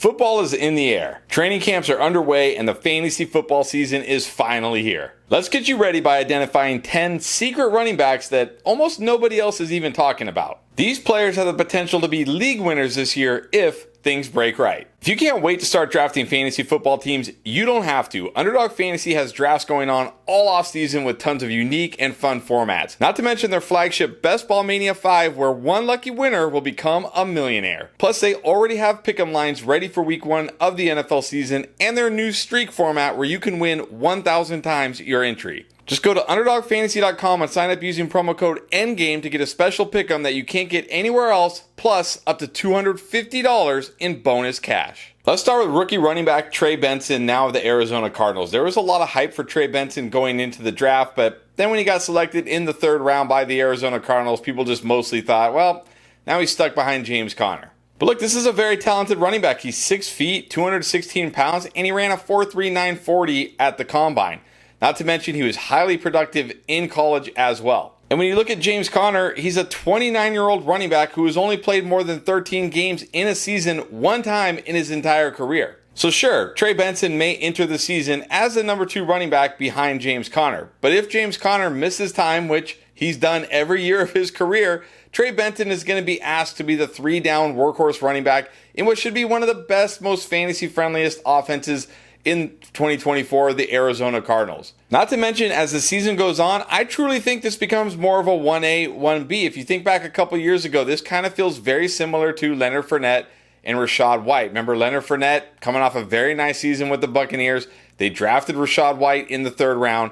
Football is in the air. Training camps are underway and the fantasy football season is finally here. Let's get you ready by identifying 10 secret running backs that almost nobody else is even talking about. These players have the potential to be league winners this year if things break right. If you can't wait to start drafting fantasy football teams, you don't have to. Underdog Fantasy has drafts going on all offseason with tons of unique and fun formats. Not to mention their flagship Best Ball Mania 5, where one lucky winner will become a millionaire. Plus, they already have pick'em lines ready for week 1 of the NFL season and their new streak format where you can win 1,000 times your entry. Just go to UnderdogFantasy.com and sign up using promo code ENDGAME to get a special pick'em that you can't get anywhere else, plus up to $250 in bonus cash. Let's start with rookie running back Trey Benson, now of the Arizona Cardinals. There was a lot of hype for Trey Benson going into the draft, but then when he got selected in the 3rd round by the Arizona Cardinals, people just mostly thought, well, now he's stuck behind James Conner. But look, this is a very talented running back. He's 6 feet, 216 pounds, and he ran a 4.39 40 at the combine. Not to mention he was highly productive in college as well. And when you look at James Conner, he's a 29-year-old running back who has only played more than 13 games in a season one time in his entire career. So sure, Trey Benson may enter the season as the number 2 running back behind James Conner. But if James Conner misses time, which he's done every year of his career, Trey Benson is going to be asked to be the 3-down workhorse running back in what should be one of the best, most fantasy-friendliest offenses in 2024, the Arizona Cardinals. Not to mention, as the season goes on, I truly think this becomes more of a 1A, 1B. If you think back a couple years ago, this kind of feels very similar to Leonard Fournette and Rachaad White. Remember Leonard Fournette coming off a very nice season with the Buccaneers. They drafted Rachaad White in the 3rd round.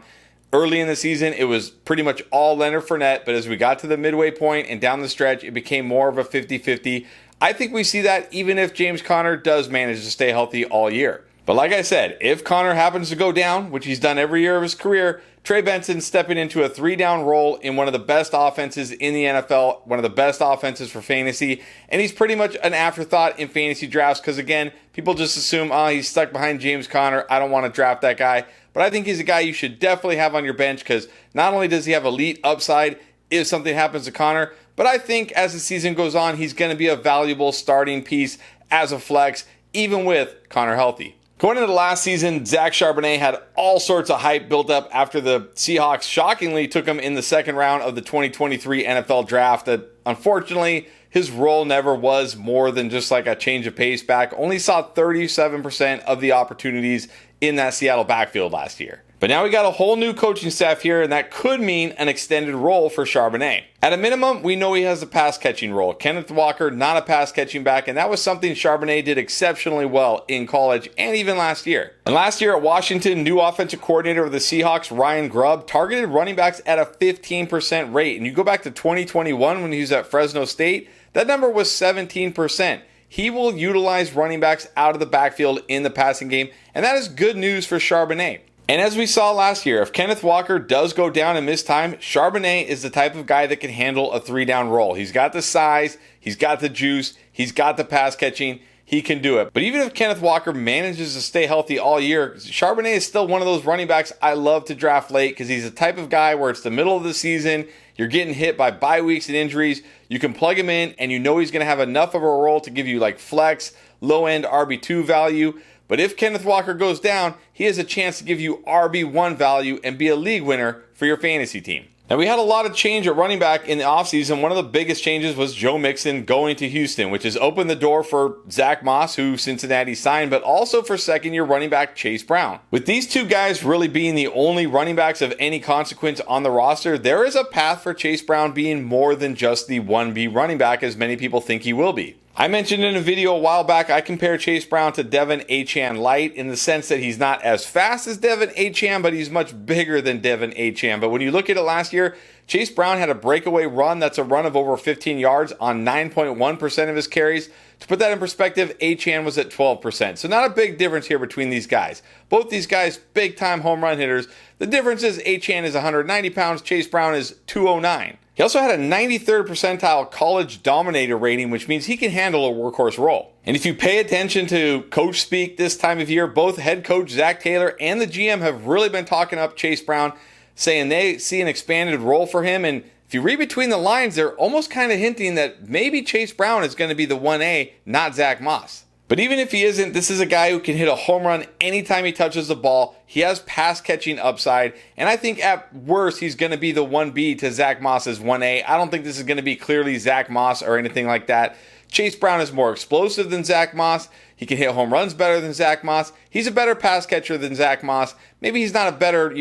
Early in the season, it was pretty much all Leonard Fournette, but as we got to the midway point and down the stretch, it became more of a 50-50. I think we see that even if James Conner does manage to stay healthy all year. But like I said, if Conner happens to go down, which he's done every year of his career, Trey Benson stepping into a 3-down role in one of the best offenses in the NFL, one of the best offenses for fantasy, and he's pretty much an afterthought in fantasy drafts because, again, people just assume, he's stuck behind James Conner, I don't want to draft that guy. But I think he's a guy you should definitely have on your bench because not only does he have elite upside if something happens to Conner, but I think as the season goes on, he's going to be a valuable starting piece as a flex, even with Conner healthy. Going into last season, Zach Charbonnet had all sorts of hype built up after the Seahawks shockingly took him in the 2nd round of the 2023 NFL draft. That unfortunately, his role never was more than just like a change of pace back. Only saw 37% of the opportunities in that Seattle backfield last year. But now we got a whole new coaching staff here, and that could mean an extended role for Charbonnet. At a minimum, we know he has a pass-catching role. Kenneth Walker, not a pass-catching back, and that was something Charbonnet did exceptionally well in college and even last year. And last year at Washington, new offensive coordinator of the Seahawks, Ryan Grubb, targeted running backs at a 15% rate. And you go back to 2021 when he was at Fresno State, that number was 17%. He will utilize running backs out of the backfield in the passing game, and that is good news for Charbonnet. And as we saw last year, if Kenneth Walker does go down and miss time, Charbonnet is the type of guy that can handle a 3-down role. He's got the size, he's got the juice, he's got the pass catching, he can do it. But even if Kenneth Walker manages to stay healthy all year, Charbonnet is still one of those running backs I love to draft late because he's the type of guy where it's the middle of the season, you're getting hit by bye weeks and injuries, you can plug him in and you know he's going to have enough of a role to give you like flex, low-end RB2 value. But if Kenneth Walker goes down, he has a chance to give you RB1 value and be a league winner for your fantasy team. Now, we had a lot of change at running back in the offseason. One of the biggest changes was Joe Mixon going to Houston, which has opened the door for Zach Moss, who Cincinnati signed, but also for 2nd-year running back Chase Brown. With these two guys really being the only running backs of any consequence on the roster, there is a path for Chase Brown being more than just the 1B running back, as many people think he will be. I mentioned in a video a while back, I compare Chase Brown to Devon Achane light in the sense that he's not as fast as Devon Achane, but he's much bigger than Devon Achane. But when you look at it last year, Chase Brown had a breakaway run that's a run of over 15 yards on 9.1% of his carries. To put that in perspective, Achane was at 12%. So not a big difference here between these guys. Both these guys, big-time home run hitters. The difference is Achane is 190 pounds, Chase Brown is 209. He also had a 93rd percentile college dominator rating, which means he can handle a workhorse role. And if you pay attention to coach speak this time of year, both head coach Zach Taylor and the GM have really been talking up Chase Brown, saying they see an expanded role for him. And if you read between the lines, they're almost kind of hinting that maybe Chase Brown is going to be the 1A, not Zach Moss. But even if he isn't, this is a guy who can hit a home run anytime he touches the ball. He has pass catching upside, and I think at worst he's going to be the 1B to Zach Moss's 1A. I don't think this is going to be clearly Zach Moss or anything like that. Chase Brown is more explosive than Zach Moss. He can hit home runs better than Zach Moss. He's a better pass catcher than Zach Moss. Maybe he's not a better,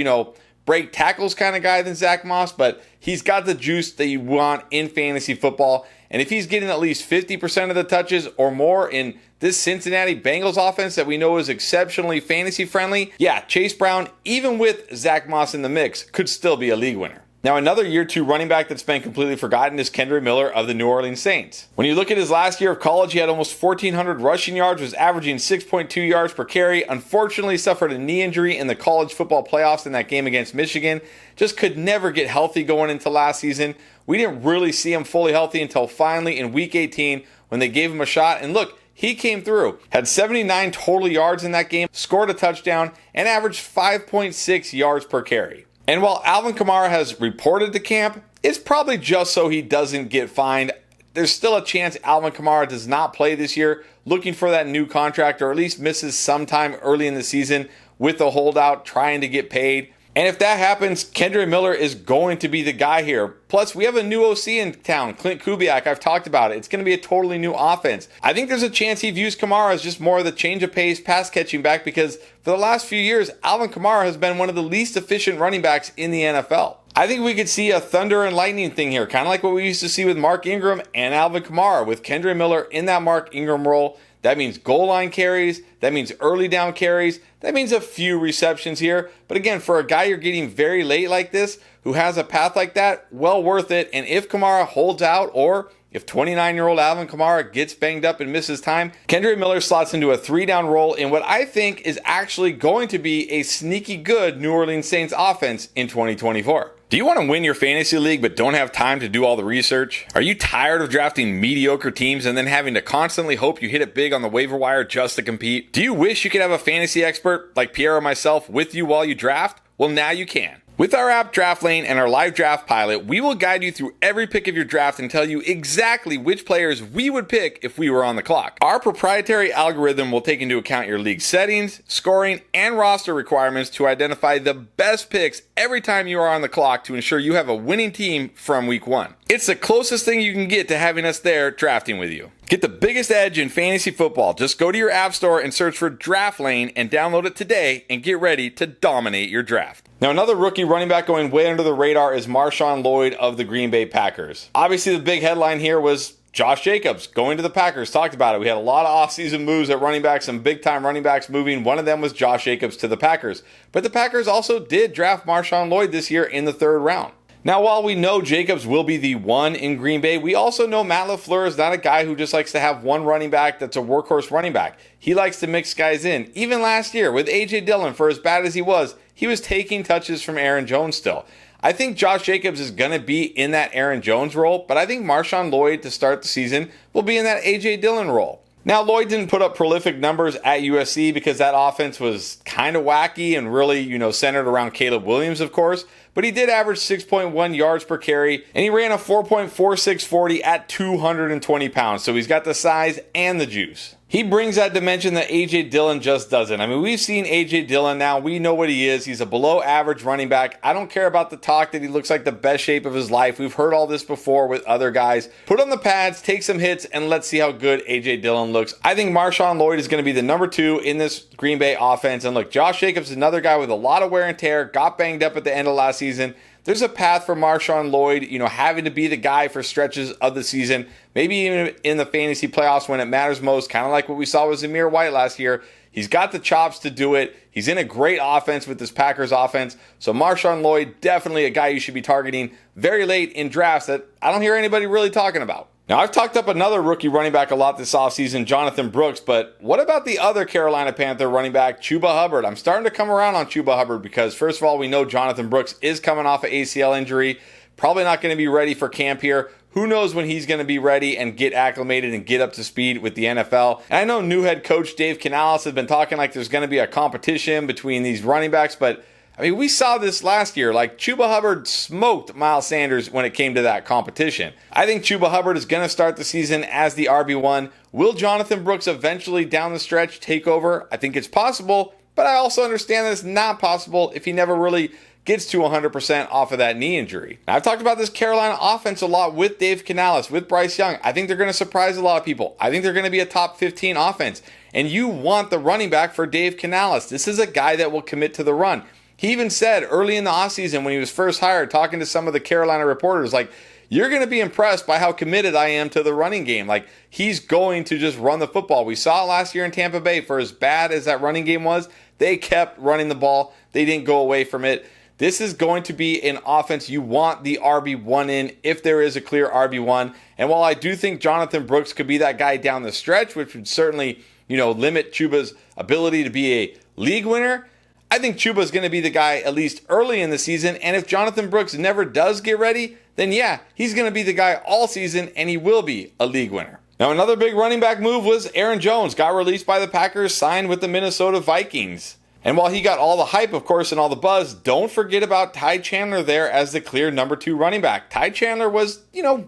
break tackles kind of guy than Zach Moss, but he's got the juice that you want in fantasy football. And if he's getting at least 50% of the touches or more in this Cincinnati Bengals offense that we know is exceptionally fantasy friendly, yeah, Chase Brown, even with Zach Moss in the mix, could still be a league winner. Now, another year two running back that's been completely forgotten is Kendre Miller of the New Orleans Saints. When you look at his last year of college, he had almost 1,400 rushing yards, was averaging 6.2 yards per carry. Unfortunately, suffered a knee injury in the college football playoffs in that game against Michigan. Just could never get healthy going into last season. We didn't really see him fully healthy until finally in Week 18 when they gave him a shot. And look, he came through. Had 79 total yards in that game, scored a touchdown, and averaged 5.6 yards per carry. And while Alvin Kamara has reported to camp, it's probably just so he doesn't get fined. There's still a chance Alvin Kamara does not play this year, looking for that new contract, or at least misses sometime early in the season with a holdout trying to get paid. And if that happens, Kendre Miller is going to be the guy here. Plus, we have a new OC in town, Clint Kubiak. I've talked about it. It's going to be a totally new offense. I think there's a chance he views Kamara as just more of the change of pace pass catching back, because for the last few years, Alvin Kamara has been one of the least efficient running backs in the NFL. I think we could see a thunder and lightning thing here, kind of like what we used to see with Mark Ingram and Alvin Kamara, with Kendre Miller in that Mark Ingram role. That means goal line carries. That means early down carries. That means a few receptions here. But again, for a guy you're getting very late like this, who has a path like that, well worth it. And if Kamara holds out, or if 29-year-old Alvin Kamara gets banged up and misses time, Kendre Miller slots into a 3-down role in what I think is actually going to be a sneaky good New Orleans Saints offense in 2024. Do you want to win your fantasy league but don't have time to do all the research? Are you tired of drafting mediocre teams and then having to constantly hope you hit it big on the waiver wire just to compete? Do you wish you could have a fantasy expert like Pierre or myself with you while you draft? Well, now you can. With our app Draft Lane and our live draft pilot, we will guide you through every pick of your draft and tell you exactly which players we would pick if we were on the clock. Our proprietary algorithm will take into account your league settings, scoring, and roster requirements to identify the best picks every time you are on the clock to ensure you have a winning team from week one. It's the closest thing you can get to having us there drafting with you. Get the biggest edge in fantasy football. Just go to your app store and search for Draft Lane and download it today and get ready to dominate your draft. Now, another rookie running back going way under the radar is Marshawn Lloyd of the Green Bay Packers. Obviously, the big headline here was Josh Jacobs going to the Packers. Talked about it. We had a lot of offseason moves at running back, some big-time running backs moving. One of them was Josh Jacobs to the Packers. But the Packers also did draft Marshawn Lloyd this year in the 3rd round. Now, while we know Jacobs will be the one in Green Bay, we also know Matt LaFleur is not a guy who just likes to have one running back that's a workhorse running back. He likes to mix guys in. Even last year with A.J. Dillon, for as bad as he was taking touches from Aaron Jones still. I think Josh Jacobs is going to be in that Aaron Jones role, but I think Marshawn Lloyd to start the season will be in that A.J. Dillon role. Now, Lloyd didn't put up prolific numbers at USC because that offense was kind of wacky and really, centered around Caleb Williams, of course. But he did average 6.1 yards per carry, and he ran a 4.4640 at 220 pounds. So he's got the size and the juice. He brings that dimension that A.J. Dillon just doesn't. I mean, we've seen A.J. Dillon now. We know what he is. He's a below average running back. I don't care about the talk that he looks like the best shape of his life. We've heard all this before with other guys. Put on the pads, take some hits, and let's see how good A.J. Dillon looks. I think Marshawn Lloyd is going to be the number 2 in this Green Bay offense. And look, Josh Jacobs is another guy with a lot of wear and tear, got banged up at the end of last season. There's a path for Marshawn Lloyd, having to be the guy for stretches of the season, maybe even in the fantasy playoffs when it matters most, kind of like what we saw with Zamir White last year. He's got the chops to do it. He's in a great offense with this Packers offense. So Marshawn Lloyd, definitely a guy you should be targeting very late in drafts that I don't hear anybody really talking about. Now, I've talked up another rookie running back a lot this offseason, Jonathan Brooks, but what about the other Carolina Panther running back, Chuba Hubbard? I'm starting to come around on Chuba Hubbard because, first of all, we know Jonathan Brooks is coming off an ACL injury, probably not going to be ready for camp here. Who knows when he's going to be ready and get acclimated and get up to speed with the NFL. And I know new head coach Dave Canales has been talking like there's going to be a competition between these running backs, but I mean, we saw this last year. Like, Chuba Hubbard smoked Miles Sanders when it came to that competition. I think Chuba Hubbard is going to start the season as the RB1. Will Jonathan Brooks eventually down the stretch take over? I think it's possible, but I also understand that it's not possible if he never really gets to 100% off of that knee injury. Now, I've talked about this Carolina offense a lot with Dave Canales, with Bryce Young. I think they're going to surprise a lot of people. I think they're going to be a top 15 offense. And you want the running back for Dave Canales. This is a guy that will commit to the run. He even said early in the offseason when he was first hired, talking to some of the Carolina reporters, like, you're going to be impressed by how committed I am to the running game. Like, he's going to just run the football. We saw it last year in Tampa Bay. For as bad as that running game was, they kept running the ball. They didn't go away from it. This is going to be an offense you want the RB1 in if there is a clear RB1. And while I do think Jonathan Brooks could be that guy down the stretch, which would certainly, limit Chuba's ability to be a league winner, I think Chuba is going to be the guy at least early in the season. And if Jonathan Brooks never does get ready, then yeah, he's going to be the guy all season and he will be a league winner. Now, another big running back move was Aaron Jones got released by the Packers, signed with the Minnesota Vikings. And while he got all the hype, of course, and all the buzz, don't forget about Ty Chandler there as the clear number 2 running back. Ty Chandler was,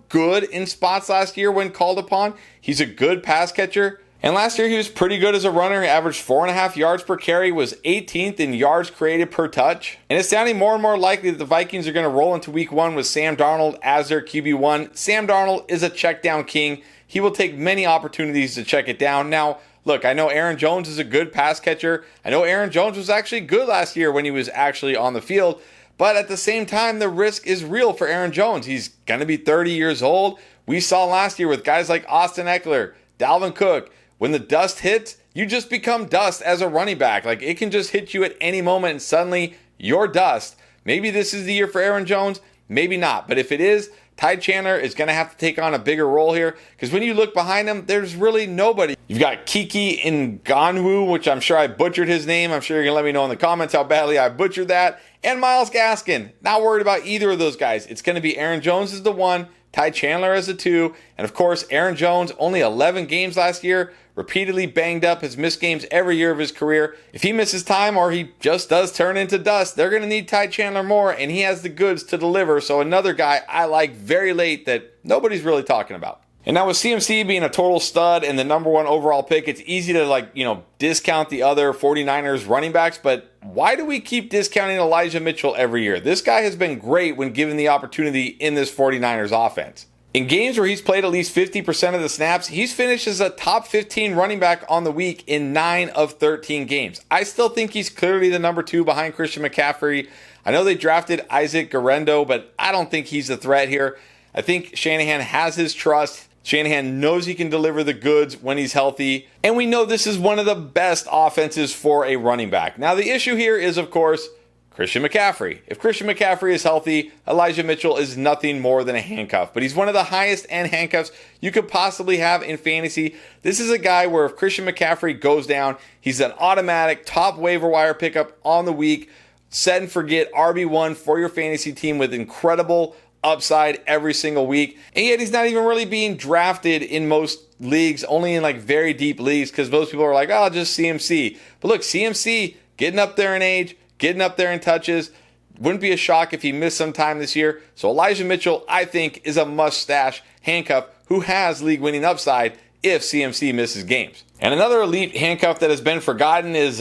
good in spots last year when called upon. He's a good pass catcher. And last year, he was pretty good as a runner. He averaged 4.5 yards per carry, was 18th in yards created per touch. And it's sounding more and more likely that the Vikings are going to roll into week 1 with Sam Darnold as their QB1. Sam Darnold is a check down king. He will take many opportunities to check it down. Now, look, I know Aaron Jones is a good pass catcher. I know Aaron Jones was actually good last year when he was actually on the field. But at the same time, the risk is real for Aaron Jones. He's going to be 30 years old. We saw last year with guys like Austin Eckler, Dalvin Cook. When the dust hits, you just become dust as a running back. Like, it can just hit you at any moment and suddenly you're dust. Maybe this is the year for Aaron Jones. Maybe not. But if it is, Ty Chandler is going to have to take on a bigger role here because when you look behind him, there's really nobody. You've got Kiki Ngannou, which I'm sure I butchered his name. I'm sure you're going to let me know in the comments how badly I butchered that. And Myles Gaskin. Not worried about either of those guys. It's going to be Aaron Jones as the 1, Ty Chandler as the 2, and of course, Aaron Jones, only 11 games last year, repeatedly banged up, has missed games every year of his career. If he misses time or he just does turn into dust, they're going to need Ty Chandler more, and he has the goods to deliver. So another guy I like very late that nobody's really talking about. And now with CMC being a total stud and the number 1 overall pick, it's easy to discount the other 49ers running backs, but why do we keep discounting Elijah Mitchell every year? This guy has been great when given the opportunity in this 49ers offense. In games where he's played at least 50% of the snaps, he's finished as a top 15 running back on the week in 9 of 13 games. I still think he's clearly the number 2 behind Christian McCaffrey. I know they drafted Isaac Guerendo, but I don't think he's a threat here. I think Shanahan has his trust. Shanahan knows he can deliver the goods when he's healthy. And we know this is one of the best offenses for a running back. Now, the issue here is, of course, Christian McCaffrey. If Christian McCaffrey is healthy, Elijah Mitchell is nothing more than a handcuff. But he's one of the highest end handcuffs you could possibly have in fantasy. This is a guy where if Christian McCaffrey goes down, he's an automatic top waiver wire pickup on the week. Set and forget RB1 for your fantasy team with incredible upside every single week. And yet he's not even really being drafted in most leagues, only in very deep leagues because most people are like, oh, just CMC. But look, CMC getting up there in age, getting up there in touches. Wouldn't be a shock if he missed some time this year. So Elijah Mitchell, I think, is a must-stash handcuff who has league-winning upside if CMC misses games. And another elite handcuff that has been forgotten is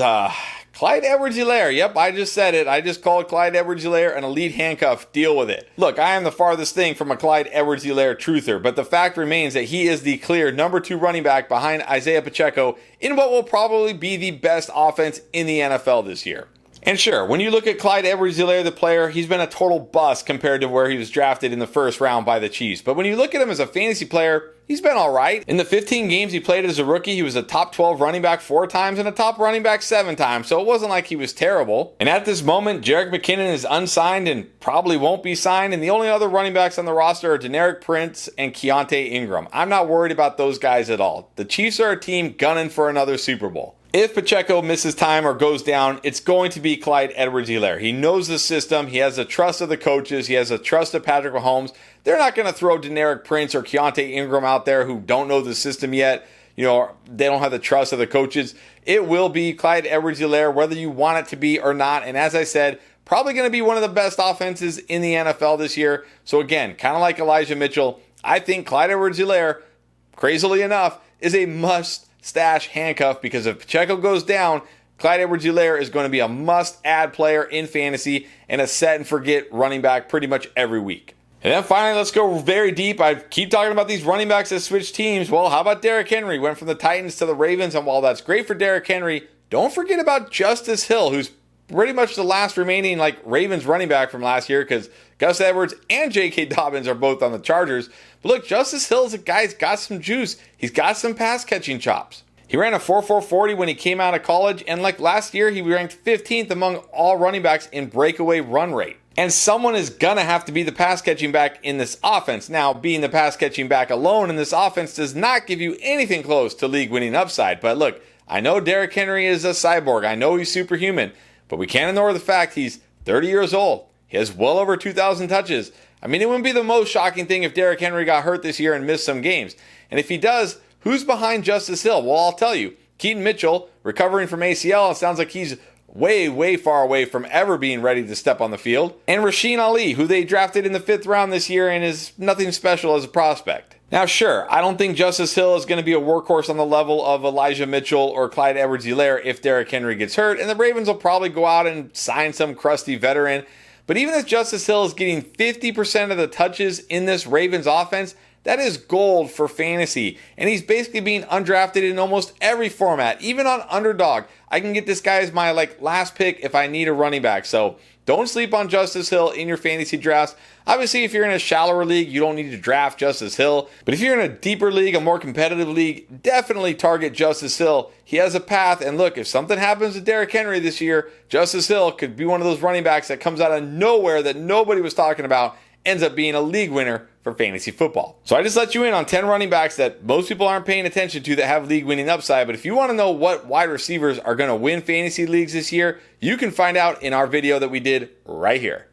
Clyde Edwards-Helaire. Yep, I just said it. I just called Clyde Edwards-Helaire an elite handcuff. Deal with it. Look, I am the farthest thing from a Clyde Edwards-Helaire truther, but the fact remains that he is the clear number 2 running back behind Isaiah Pacheco in what will probably be the best offense in the NFL this year. And sure, when you look at Clyde Edwards-Helaire, the player, he's been a total bust compared to where he was drafted in the first round by the Chiefs. But when you look at him as a fantasy player, he's been all right. In the 15 games he played as a rookie, he was a top 12 running back 4 times and a top running back 7 times. So it wasn't like he was terrible. And at this moment, Jerick McKinnon is unsigned and probably won't be signed. And the only other running backs on the roster are Deneric Prince and Keontae Ingram. I'm not worried about those guys at all. The Chiefs are a team gunning for another Super Bowl. If Pacheco misses time or goes down, it's going to be Clyde Edwards-Helaire. He knows the system. He has the trust of the coaches. He has the trust of Patrick Mahomes. They're not going to throw Deneric Prince or Keontae Ingram out there who don't know the system yet. They don't have the trust of the coaches. It will be Clyde Edwards-Helaire, whether you want it to be or not. And as I said, probably going to be one of the best offenses in the NFL this year. So again, kind of like Elijah Mitchell, I think Clyde Edwards-Helaire, crazily enough, is a must-stash handcuff because if Pacheco goes down, Clyde Edwards-Helaire is going to be a must-add player in fantasy and a set-and-forget running back pretty much every week. And then finally, let's go very deep. I keep talking about these running backs that switch teams. Well, how about Derrick Henry? Went from the Titans to the Ravens, and while that's great for Derrick Henry, don't forget about Justice Hill, who's pretty much the last remaining Ravens running back from last year because Gus Edwards and J.K. Dobbins are both on the Chargers. But look, Justice Hill is a guy who's got some juice. He's got some pass-catching chops. He ran a 4.440 when he came out of college, and last year, he ranked 15th among all running backs in breakaway run rate. And someone is going to have to be the pass-catching back in this offense. Now, being the pass-catching back alone in this offense does not give you anything close to league-winning upside. But look, I know Derrick Henry is a cyborg. I know he's superhuman. But we can't ignore the fact he's 30 years old. He has well over 2,000 touches. I mean, it wouldn't be the most shocking thing if Derrick Henry got hurt this year and missed some games. And if he does, who's behind Justice Hill? Well, I'll tell you. Keaton Mitchell, recovering from ACL, it sounds like he's way far away from ever being ready to step on the field. And Rasheen Ali, who they drafted in the 5th round this year and is nothing special as a prospect. Now, sure, I don't think Justice Hill is going to be a workhorse on the level of Elijah Mitchell or Clyde Edwards-Helaire if Derrick Henry gets hurt, and the Ravens will probably go out and sign some crusty veteran. But even if Justice Hill is getting 50% of the touches in this Ravens offense, that is gold for fantasy. And he's basically being undrafted in almost every format, even on Underdog. I can get this guy as my last pick if I need a running back. So don't sleep on Justice Hill in your fantasy drafts. Obviously, if you're in a shallower league, you don't need to draft Justice Hill. But if you're in a deeper league, a more competitive league, definitely target Justice Hill. He has a path. And look, if something happens to Derrick Henry this year, Justice Hill could be one of those running backs that comes out of nowhere that nobody was talking about, ends up being a league winner for fantasy football. So I just let you in on 10 running backs that most people aren't paying attention to that have league winning upside. But if you want to know what wide receivers are going to win fantasy leagues this year, you can find out in our video that we did right here.